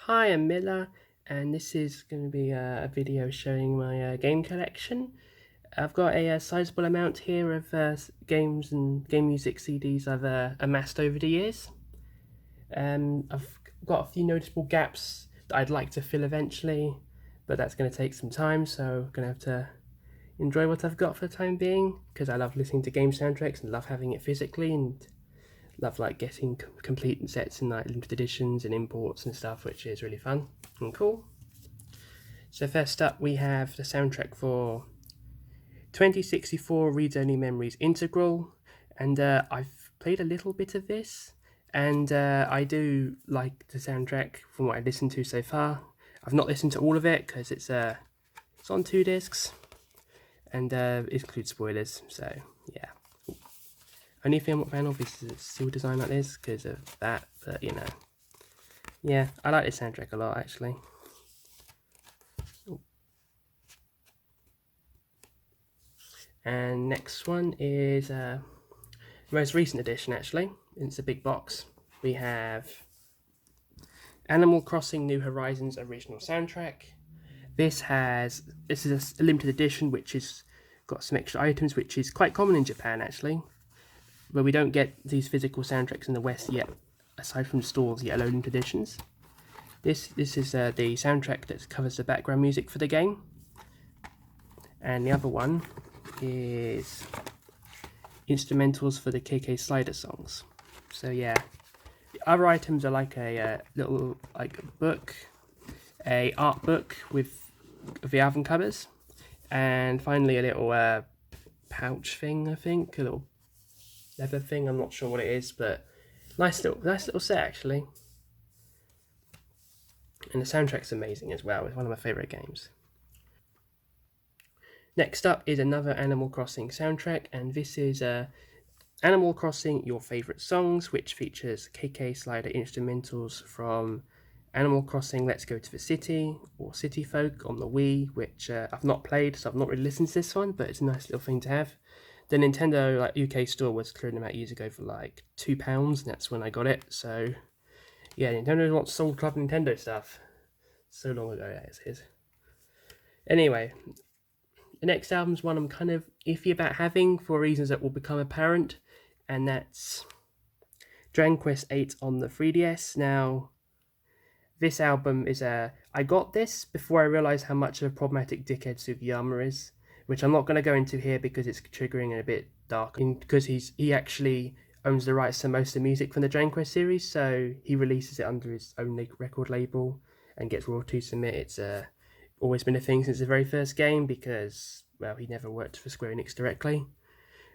Hi, I'm Miller, and this is going to be a video showing my game collection. I've got a sizable amount here of games and game music CDs I've amassed over the years. I've got a few noticeable gaps that I'd like to fill eventually, but that's going to take some time, so I'm going to have to enjoy what I've got for the time being, because I love listening to game soundtracks and love having it physically, and love like getting complete sets and like limited editions and imports and stuff, which is really fun and cool. So first up we have the soundtrack for 2064 Reads Only Memories Integral, and I've played a little bit of this, and I do like the soundtrack from what I've listened to so far. I've not listened to all of it because it's on 2 discs, and it includes spoilers, so yeah. Only thing I'm not a fan of is the seal design like this because of that, but you know. Yeah, I like this soundtrack a lot actually. Ooh. And next one is the most recent edition actually. It's a big box. We have Animal Crossing New Horizons original soundtrack. This is a limited edition which has got some extra items, which is quite common in Japan actually. But we don't get these physical soundtracks in the West yet, aside from stores, yet alone limited editions. This is the soundtrack that covers the background music for the game. And the other one is instrumentals for the KK Slider songs. So yeah, the other items are like a little book, a art book with the album covers, and finally a little pouch thing, I think, a little leather thing. I'm not sure what it is, but nice little set actually. And the soundtrack's amazing as well. It's one of my favourite games. Next up is another Animal Crossing soundtrack, and this is Animal Crossing Your Favourite Songs, which features KK Slider instrumentals from Animal Crossing Let's Go to the City or City Folk on the Wii, which I've not played, so I've not really listened to this one, but it's a nice little thing to have. The Nintendo UK store was clearing them out years ago for like £2, and that's when I got it. So yeah, Nintendo wants sold Club Nintendo stuff. So long ago that is. Anyway, the next album's one I'm kind of iffy about having for reasons that will become apparent, and that's Dragon Quest VIII on the 3DS. Now, this album is I got this before I realised how much of a problematic dickhead Sugiyama is, which I'm not going to go into here because it's triggering and a bit dark, because he actually owns the rights to most of the music from the Dragon Quest series, so he releases it under his own record label and gets royalties from it. It's always been a thing since the very first game because, well, he never worked for Square Enix directly.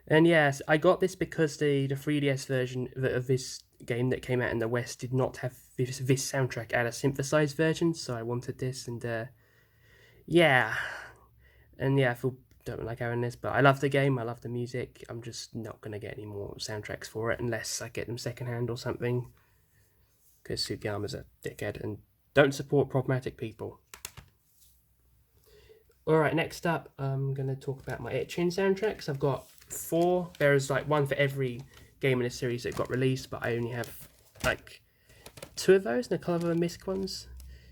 And yes, I got this because the 3DS version of this game that came out in the West did not have this soundtrack at a synthesized version, so I wanted this, and yeah. And yeah, I don't like having this, but I love the game, I love the music. I'm just not going to get any more soundtracks for it unless I get them secondhand or something, because Sugiyama's a dickhead and don't support problematic people. Alright, next up, I'm going to talk about my Etchin soundtracks. I've got 4. There's like one for every game in the series that got released, but I only have like 2 of those and a couple of missed ones.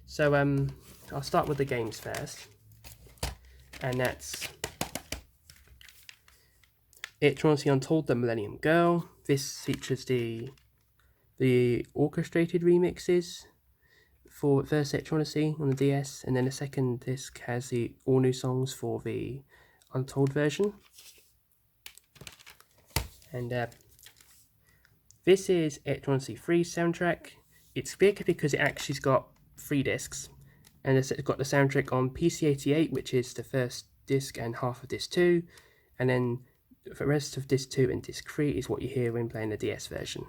So I'll start with the games first. And that's Eternity Untold, The Millennium Girl. This features the orchestrated remixes for first Eternity on the DS, and then the second disc has the all new songs for the Untold version. And this is Eternity 3 soundtrack. It's big because it actually's got 3 discs, and it's got the soundtrack on PC-88, which is the first disc and half of disc 2, and then the rest of disc 2 and disc 3 is what you hear when playing the DS version.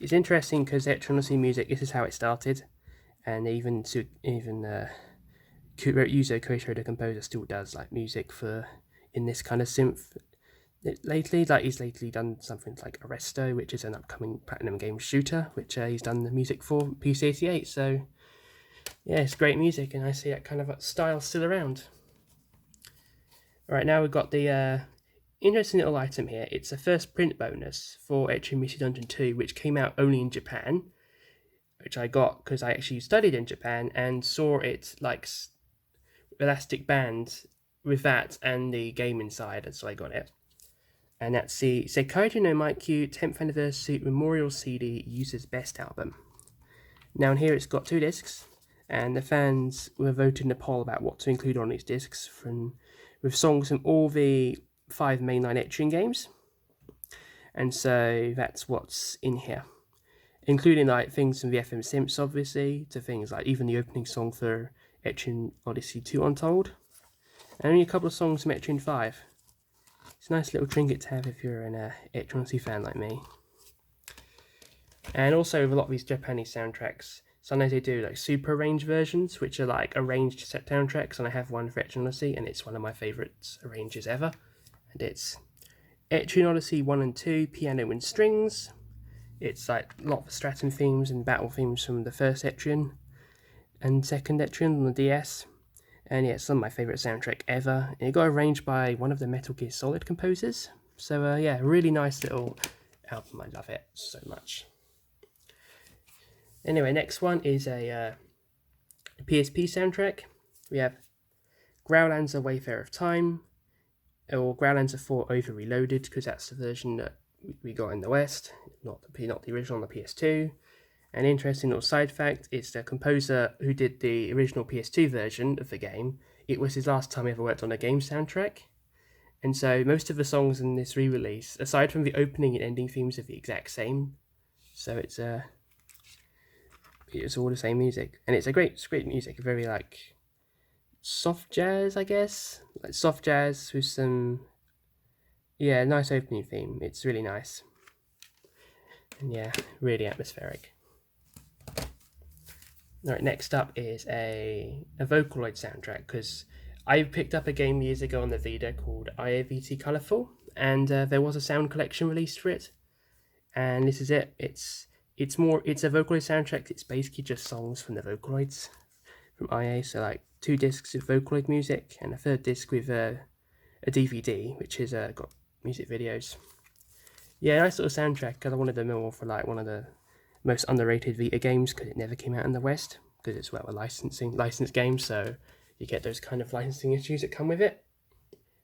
It's interesting because Eternity music, this is how it started, and even Yuzo Koishiro, the composer, still does like music for in this kind of synth lately. Like he's lately done something like Arresto, which is an upcoming Platinum Games shooter, which he's done the music for PC-88. So yeah, it's great music, and I see that kind of style still around. Alright, now we've got the interesting little item here. It's a first print bonus for Etchin Mystery Dungeon 2, which came out only in Japan. which I got because I actually studied in Japan and saw it like elastic band with that and the game inside, and so I got it. And that's the Seikaiju no Maikyu 10th Anniversary Memorial CD User's Best Album. Now in here it's got 2 discs, and the fans were voted in a poll about what to include on these discs, with songs from all the 5 mainline Etrian games. And so that's what's in here, including like things from the FM Simps, obviously, to things like even the opening song for Etrian Odyssey 2 Untold, and only a couple of songs from Etrian 5. It's a nice little trinket to have if you're an Etrian Odyssey fan like me. And also with a lot of these Japanese soundtracks, sometimes they do like super arranged versions, which are like arranged set soundtracks, and I have one for Etrian Odyssey, and it's one of my favourite arranges ever. And it's Etrian Odyssey 1 and 2, piano and strings. It's like a lot of Stratum themes and battle themes from the first Etrian and second Etrian on the DS. And yeah, it's some of my favourite soundtrack ever. And it got arranged by one of the Metal Gear Solid composers. So yeah, really nice little album. I love it so much. Anyway, next one is a PSP soundtrack. We have Growlands: Wayfarer of Time, or Growlands 4 Over Reloaded, because that's the version that we got in the West, not the original on the PS2. An interesting little side fact is the composer who did the original PS2 version of the game, it was his last time he ever worked on a game soundtrack. And so most of the songs in this re-release, aside from the opening and ending themes, are the exact same. So it's all the same music. And it's great music, very like soft jazz, I guess. Like soft jazz with some, yeah, nice opening theme. It's really nice. And yeah, really atmospheric. Alright, next up is a Vocaloid soundtrack, because I picked up a game years ago on the Vita called IAVT Colourful, and there was a sound collection released for it, and this is it. It's a Vocaloid soundtrack. It's basically just songs from the Vocaloids from IA, so like 2 discs of Vocaloid music and a 3rd disc with a DVD, which has got music videos. Yeah, nice little soundtrack, because I wanted them all for like one of the most underrated Vita games, because it never came out in the West, because it's a licensed game, so you get those kind of licensing issues that come with it.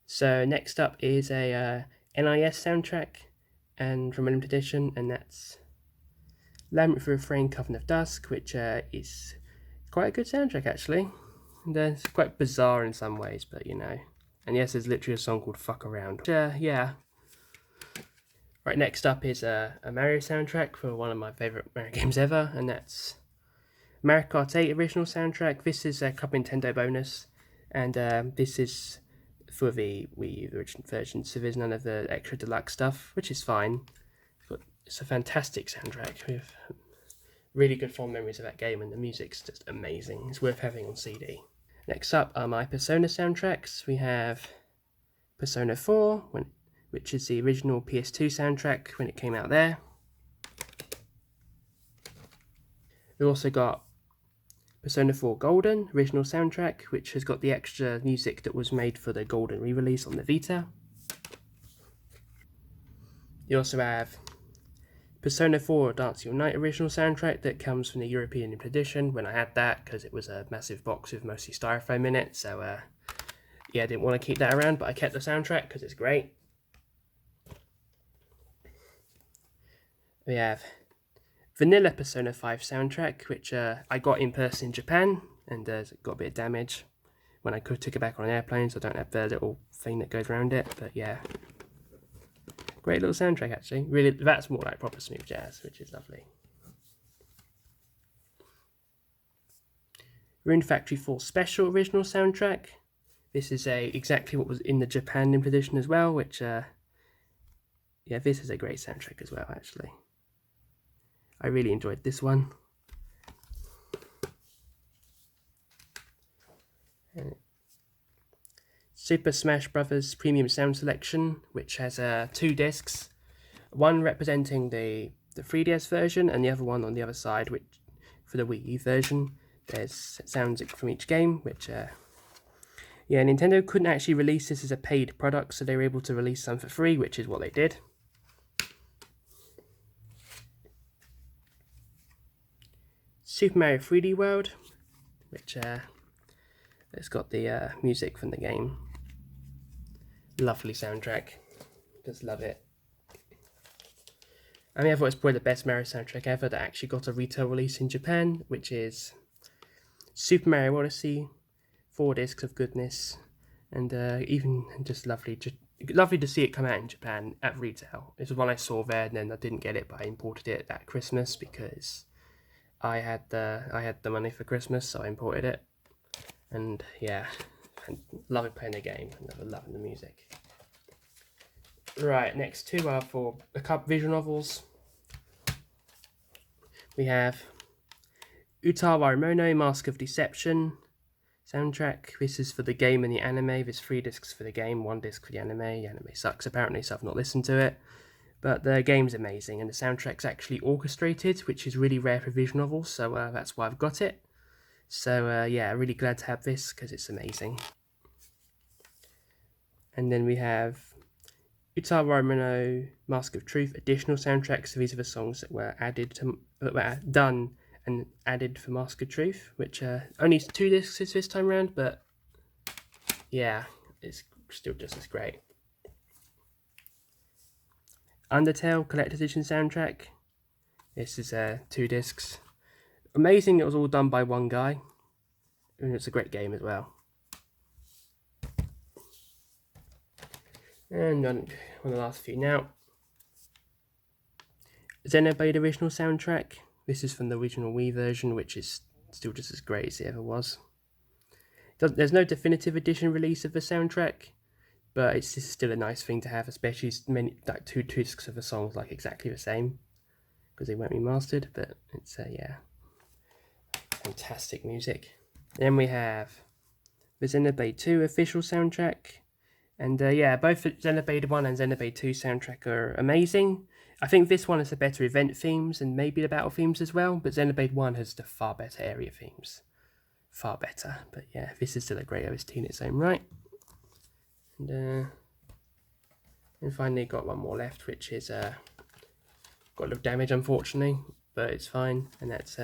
So next up is a NIS soundtrack and from a limited edition, and that's Labyrinth, Refrain, Coven of Dusk, which is quite a good soundtrack actually. And it's quite bizarre in some ways, but you know. And yes, there's literally a song called Fuck Around. Yeah. Right, next up is a Mario soundtrack for one of my favourite Mario games ever, and that's Mario Kart 8 original soundtrack. This is a Club Nintendo bonus, and this is for the Wii U original version, so there's none of the extra deluxe stuff, which is fine. It's a fantastic soundtrack with really good fond memories of that game, and the music's just amazing. It's worth having on CD. Next up are my Persona soundtracks. We have Persona 4, which is the original PS2 soundtrack when it came out there. We've also got Persona 4 Golden, original soundtrack, which has got the extra music that was made for the Golden re-release on the Vita. You also have Persona 4 Dancing All Night original soundtrack that comes from the European edition when I had that, because it was a massive box with mostly styrofoam in it, so yeah, I didn't want to keep that around, but I kept the soundtrack because it's great. We have Vanilla Persona 5 soundtrack, which I got in person in Japan, and got a bit of damage when I took it back on an airplane, so I don't have the little thing that goes around it, but yeah. Great little soundtrack actually. Really, that's more like proper smooth jazz, which is lovely. Rune Factory 4 Special original soundtrack. This is exactly what was in the Japan limited edition as well, which yeah, this is a great soundtrack as well actually. I really enjoyed this one. Super Smash Bros. Premium Sound Selection, which has 2 discs, one representing the 3DS version and the other one on the other side, which for the Wii U version. There's sounds from each game, which yeah, Nintendo couldn't actually release this as a paid product, so they were able to release some for free, which is what they did. Super Mario 3D World, which it's got the music from the game. Lovely soundtrack, just love it. I mean, I thought it's probably the best Mario soundtrack ever that actually got a retail release in Japan, which is Super Mario Odyssey, 4 discs of goodness, and even just lovely to see it come out in Japan at retail. It was one I saw there, and then I didn't get it, but I imported it at Christmas because I had the money for Christmas, so I imported it. And yeah, I love playing the game and loving the music. Right, next two are for a couple visual novels. We have Romano, Mask of Deception soundtrack. This is for the game and the anime. There's 3 discs for the game, 1 disc for the anime. The anime sucks apparently, so I've not listened to it. But the game's amazing, and the soundtrack's actually orchestrated, which is really rare for visual novels, so that's why I've got it. So yeah, really glad to have this because it's amazing. And then we have Romano, Mask of Truth additional soundtracks. So these are the songs that were done and added for Mask of Truth, which only 2 discs is this time around, but yeah, it's still just as great. Undertale Collector's Edition soundtrack. This is 2 discs. Amazing, it was all done by one guy, and it's a great game as well. And on the last few now. Xenoblade original soundtrack. This is from the original Wii version, which is still just as great as it ever was. There's no definitive edition release of the soundtrack, but it's just still a nice thing to have, especially like two discs of the songs like exactly the same, because they weren't remastered. But it's yeah, fantastic music. Then we have the Xenoblade 2 official soundtrack. And yeah, both Xenoblade 1 and Xenoblade 2 soundtrack are amazing. I think this one has the better event themes and maybe the battle themes as well, but Xenoblade 1 has the far better area themes. Far better. But yeah, this is still a great OST in its own right. And finally got one more left, which is got a little damage unfortunately, but it's fine. And that's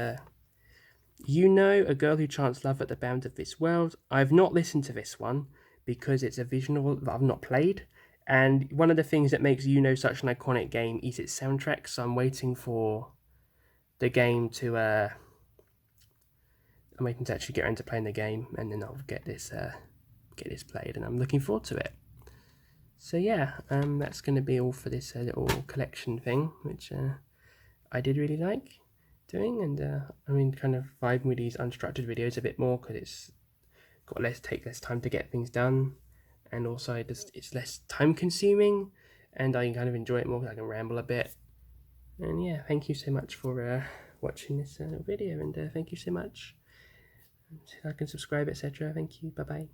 You Know, A Girl Who Chants Love at the Bound of This World. I've not listened to this one, because it's a visual novel that I've not played, and one of the things that makes You Know such an iconic game is its soundtrack, so I'm waiting for the game to I'm waiting to actually get around to playing the game, and then I'll get this played, and I'm looking forward to it. So yeah, that's going to be all for this little collection thing, which I did really like doing, and I mean, kind of vibing with these unstructured videos a bit more, because it's take less time to get things done, and also it's less time consuming, and I kind of enjoy it more because I can ramble a bit. And yeah, thank you so much for watching this video, and thank you so much. Like and subscribe, etc. Thank you. Bye bye.